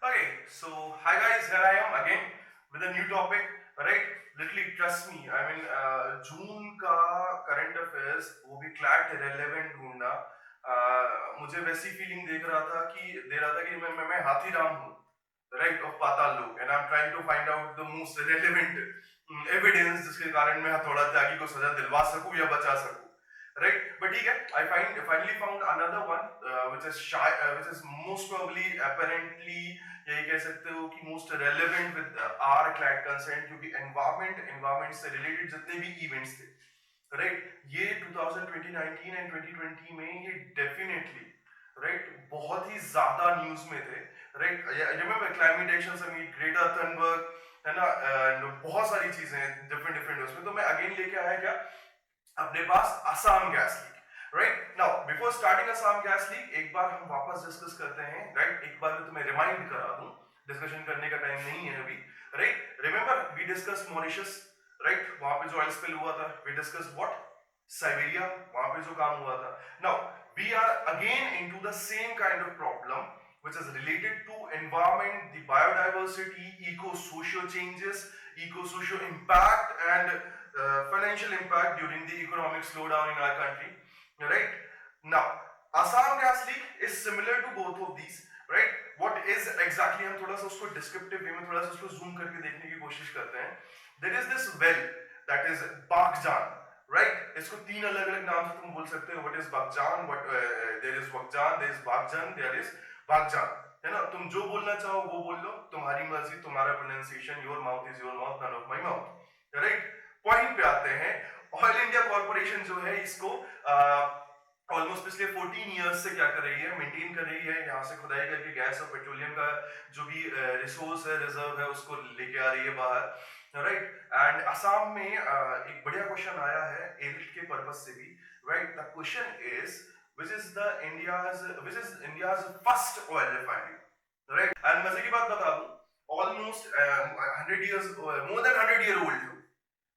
Okay, so hi guys, here I am again with a new topic, right? Literally, trust me. I mean, जून का current affairs वो भी CLAT relevant ढूंढना मुझे वैसी feeling दे रहा था कि मैं हाथीराम हूँ, right, of Paatal Lok, and I am trying to find out the most relevant evidence जिसके कारण मैं हथौड़ा त्यागी को सजा दिलवा सकूं या बचा सकूं, right? But ठीक है, I finally found another one which is most probably apparently यही कह सकते हो कि most relevant with our clad consent, क्योंकि environment से related जितने भी events थे, right? ये 2019 and 2020 में ये definitely, right, बहुत ही ज्यादा न्यूज में थे, right? Remember climate action summit, Greta Thunberg, है ना, बहुत सारी चीजें डिफरेंट उसमें। तो मैं अगेन लेके आया क्या अपने पास Assam gas leak, right? Now before starting Assam gas leak एक बार हम वापस डिस्कस करते हैं, राइट? एक बार मैं तुम्हें रिमाइंड करा दूं, डिस्कशन करने का टाइम नहीं है अभी, right? Remember we discuss Mauritius, right? वहां पे जो ऑयल स्पिल हुआ था, वी डिस्कस व्हाट साइबेरिया, वहां पे जो काम हुआ था। Now we are again into the same kind of problem which is related to environment, the biodiversity, eco-social changes, eco-social impact, and financial impact during the economic slowdown in our country, right? Now Assam gas leak is similar to both of these, right? What is exactly, हम थोड़ा सा उसको descriptive वे में थोड़ा सा उसको zoom करके देखने की कोशिश करते हैं। There is this well that is Bakjan, right? इसको तीन अलग अलग नाम से तुम बोल सकते हो। What is Bakjan? There is Bakjan, there is Bakjan, there is Bakjan, है ना? तुम जो बोलना चाहो वो बोल लो, तुम्हारी मर्जी, तुम्हारा pronunciation, your mouth is your mouth, none of my mouth, right? Point पे आते हैं। ऑयल इंडिया कॉर्पोरेशन जो है इसको ऑलमोस्ट पिछले 14 इयर्स से क्या कर रही है, मेंटेन कर रही है, यहाँ से खुदाई करके गैस और पेट्रोलियम का जो भी रिसोर्स है, रिजर्व है, उसको लेके आ रही है बाहर, राइट? एंड असम में एक बढ़िया क्वेश्चन आया है एडिट के पर्पज से भी, right? The question is which is India's first oil refinery, right? And मजे की बात बता दूं, almost 100 years, more than 100 year old,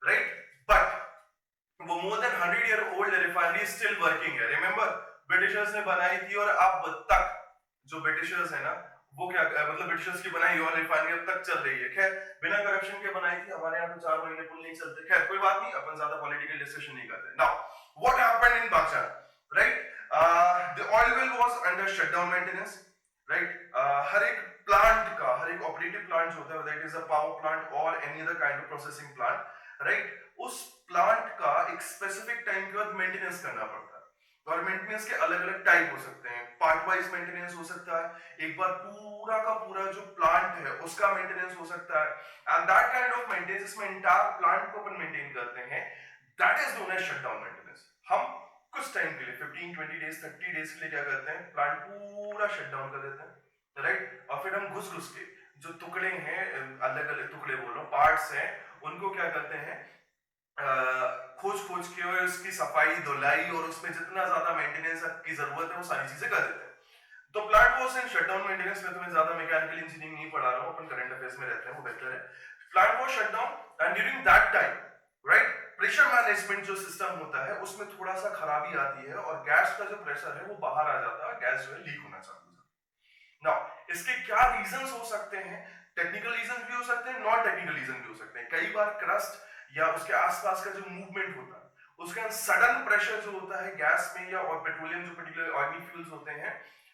right? But वो more than 100 year old refinery still working है। Remember ब्रिटिशर्स ने बनाई थी और अब तक जो ब्रिटिशर्स है ना, वो क्या मतलब ब्रिटिशर्स की बनाई ऑयल रिफाइनरी अब तक चल रही है। खैर बिना करप्शन के बनाई थी, हमारे यहाँ तो 4 महीने पुल नहीं चलते। खैर कोई बात नहीं, अपन ज्यादा पॉलिटिकल डिस्कशन नहीं करते। Now what happened in Baksan, right? The oil well was under shutdown maintenance, right? हर एक प्लांट का, हर एक ऑपरेटिव प्लांट जो होता है, that is a power plant और any other kind of processing plant, right? उस प्लांट का एक स्पेसिफिक टाइम के बाद मेंटेनेंस करना पड़ता है। और मेंटेनेंस के अलग अलग टाइप हो सकते हैं। पार्ट वाइज मेंटेनेंस हो सकता है, एक बार पूरा का पूरा जो प्लांट है उसका मेंटेनेंस हो सकता है, and that kind of maintenance इसमें एंटायर प्लांट को अपन मेंटेन करते हैं, that is known as shutdown maintenance. हम कुछ टाइम के लिए 15-20 डेज 30 डेज के लिए क्या करते हैं, प्लांट पूरा शटडाउन कर देते हैं, राइट? और फिर हम घुस घुस के जो टुकड़े हैं, अलग अलग टुकड़े बोलो, पार्ट्स हैं, उनको क्या करते हैं, खोज खोज के और उसकी सफाई धुलाई और उसमें जितना ज्यादा मेंटेनेंस की जरूरत है वो सारी चीजें कर देते हैं। तो plant was in shutdown maintenance में तुम्हें ज्यादा मैकेनिकल इंजीनियरिंग नहीं पढ़ा रहा हूं, अपन करंट अफेयर्स में रहते हैं, वो बेहतर है। Plant was shut down and during that time, right, pressure management जो सिस्टम होता है उसमें थोड़ा सा खराबी आती है और गैस का जो प्रेशर है वो बाहर आ जाता है, गैस जो है लीक होना चालू हो जाता है। नाउ इसके क्या रीजंस हो सकते हैं? टेक्निकल रीजंस भी हो सकते हैं, नॉन टेक्निकल रीजन भी हो सकते हैं। कई बार क्रस्ट या उसके आसपास का जो मूवमेंट होता है उसका सडन प्रेशर जो होता है गैस में या और पेट्रोलियम जो पर्टिकुलर ऑयली फ्यूल्स होते हैं,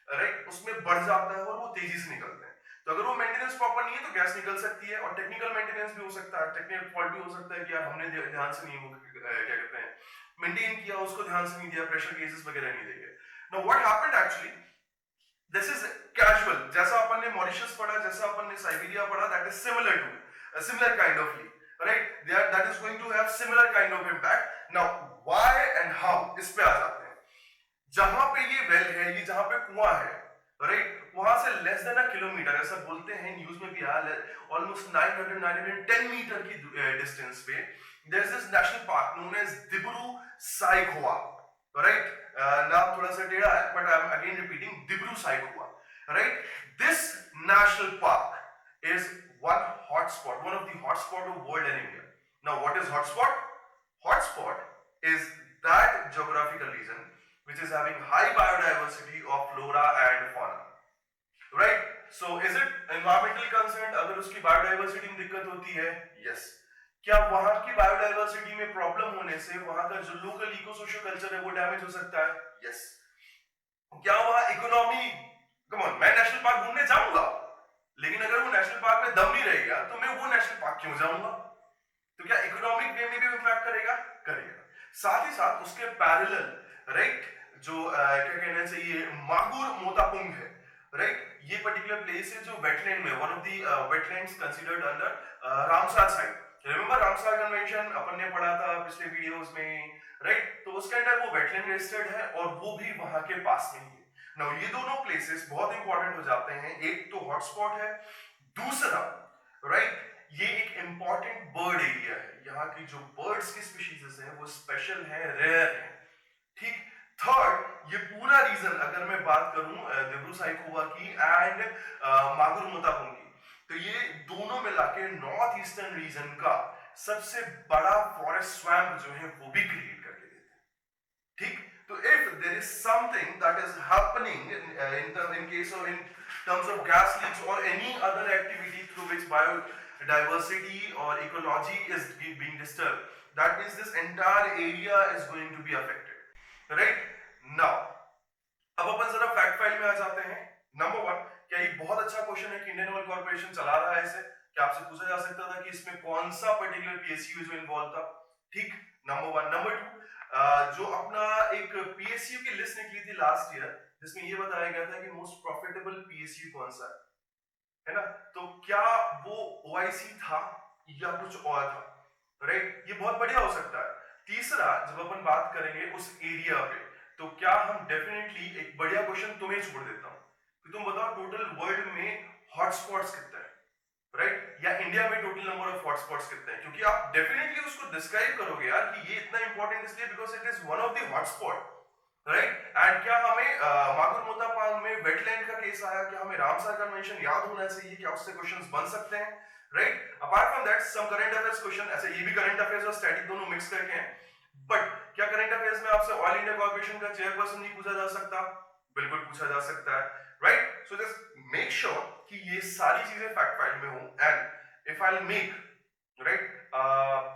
राइट, उसमें बढ़ जाता है और वो तेजी से निकलते हैं। तो अगर वो मेंटेनेंस प्रॉपर नहीं है तो गैस निकल सकती है। और टेक्निकल मेंटेनेंस भी हो सकता है, टेक्निकल फॉल्ट भी हो सकता है कि यार हमने ध्यान से नहीं वो क्या कहते हैं मेंटेन किया, उसको ध्यान से नहीं दिया, प्रेशर केसेस वगैरह नहीं देखे। Now what happened actually, this is casual, जैसा अपन ने मॉरिशस पढ़ा, जैसा अपन ने साइबेरिया पढ़ा, that is similar to similar kind of leak, right? That is going to have similar kind of impact. Now why and how, इस पे आ जाते हैं। जहां पे ये वेल है, ये जहां पे कुआं है, राइट, वहां से लेस देन अ किलोमीटर, ऐसा बोलते हैं न्यूज में भी आया, ऑलमोस्ट 910 मीटर की डिस्टेंस पे there is this national park known as Dibru Saikhowa, right? नाम थोड़ा सा टेढ़ा है but I am again repeating, Dibru Saikhowa, right? This national park is one hotspot, one of the hotspot of world in India. Now what is hotspot? Hotspot is that geographical region which is having high biodiversity of flora and fauna, right? So is it environmental concern? अगर उसकी biodiversity में दिक्कत होती है, yes. क्या वहां की biodiversity में प्रॉब्लम होने से वहां का जो लोकल इको सोशल कल्चर है वो डैमेज हो सकता है? यस। क्या वहां इकोनॉमी, कम ऑन, मैं नेशनल पार्क घूमने जाऊंगा, लेकिन अगर वो नेशनल पार्क में दम नहीं रहेगा तो मैं वो नेशनल पार्क क्यों जाऊंगा? तो क्या इकोनॉमिक वे में भी इम्पैक्ट करेगा? करेगा। साथ ही साथ उसके पैरेलल, राइट, जो क्या कहना चाहिए, मागुर मोतापुंग है, राइट, ये पर्टिकुलर प्लेस है जो वेटलैंड में, one of the wetlands considered under Ramsar site. Remember Ramsar convention अपन ने पढ़ा था पिछले वीडियोस में, राइट? तो उसके अंदर वो वेटलैंड लिस्टेड है और वो भी वहां के पास में ही है। नाउ ये दोनों प्लेसेस बहुत इंपॉर्टेंट हो जाते हैं। एक तो हॉटस्पॉट है, दूसरा, राइट, ये एक इंपॉर्टेंट बर्ड एरिया है। यहाँ की जो बर्ड्स की स्पीशीज है वो स्पेशल है, रेयर है, ठीक। थर्ड, ये पूरा रीजन अगर मैं बात करूं देब्रू साइकोवा की एंड मागुर मोतापुंग की, तो ये दोनों मिला के नॉर्थ ईस्टर्न रीजन का सबसे बड़ा फॉरेस्ट स्वैम्प जो है वो भी क्रिएट करके देते हैं, ठीक। तो if there is something that is happening in case of, in terms of gas leaks or any other activity through which biodiversity or ecology is being disturbed, that means this entire area is going to be affected, right? Now अब अपन जरा fact file में आ जाते हैं। Number one, क्या ये बहुत अच्छा question है कि इंडियन ऑयल कॉर्पोरेशन चला रहा है इसे? क्या आपसे पूछा जा सकता था कि इसमें कौन सा पर्टिकुलर पीएसयू जो इन्वॉल्व था, ठीक, नंबर वन। नंबर टू, जो अपना एक पीएसयू की लिस्ट निकली थी लास्ट ईयर, जिसमें ये बताया गया था कि मोस्ट प्रॉफिटेबल पीएसयू कौन सा है ना? तो क्या वो ओआईसी था या कुछ और था, राइट? ये बहुत बढ़िया हो सकता है। तीसरा, जब अपन बात करेंगे उस एरिया पे, तो क्या हम डेफिनेटली, एक बढ़िया क्वेश्चन तुम्हें छोड़ देता हूं कि तुम बताओ टोटल वर्ल्ड में हॉटस्पॉट्स कितने हैं, राइट? या इंडिया में टोटल नंबर ऑफ हॉटस्पॉट्स कितने हैं? क्योंकि आप डेफिनेटली उसको डिस्क्राइब करोगे यार कि ये इतना इंपॉर्टेंट इसलिए because it is one of the hotspot, right? And क्या हमें मागुर मोतापांग में वेटलैंड का केस आया, क्या हमें रामसार कन्वेंशन याद होना चाहिए? क्या उससे क्वेश्चंस बन सकते हैं, right? Apart from that some current affairs question, ऐसे ये भी करंट अफेयर्स और स्टैटिक दोनों मिक्स करके हैं, बट क्या करंट अफेयर्स में आपसे ऑल इंडिया कॉर्पोरेशन का चेयरपर्सन नहीं पूछा जा सकता? बिल्कुल पूछा जा सकता है, right? So just make sure कि ये सारी चीजें फैक्ट फाइल में हो। And if I will make, right,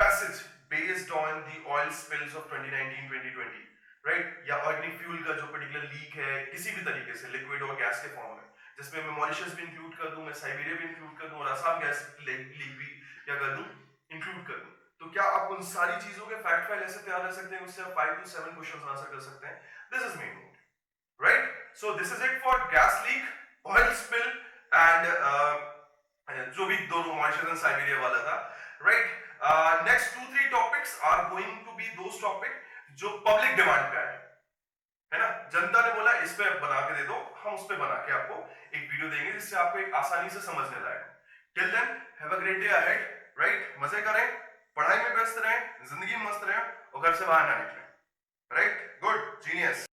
passage based on the oil spills of 2019-2020, right, या ऑर्गेनिक फ्यूल का जो पर्टिकुलर लीक है किसी भी तरीके से लिक्विड और गैस के फॉर्म में, जिसमें मैं मॉरिशस भी इंक्लूड कर दूं, मैं साइबेरिया भी इंक्लूड कर दूं और असम गैस लीक भी क्या कर दूं, इंक्लूड कर दूं, तो क्या आप उन सारी चीजों के फैक्ट फाइल ऐसे तैयार कर सकते हैं उससे आप 5 to 7 क्वेश्चंस आंसर कर सकते हैं? This is main note, right? So this is it for gas leak, oil spill and जो भी दोनों मॉरिशस एंड साइबेरिया वाला था, right? Next 2-3 topics are going to be those topic जो पब्लिक डिमांड का है ना? जनता ने बोला इस पे बना के दे दो, हम उस पे बना के आपको एक वीडियो देंगे जिससे आपको एक आसानी से समझने लायक। Till then have a great day ahead, right? मजे करें, पढ़ाई में व्यस्त रहें, जिंदगी में मस्त रहें और घर से बाहर ना निकलें, राइट? Good, genius.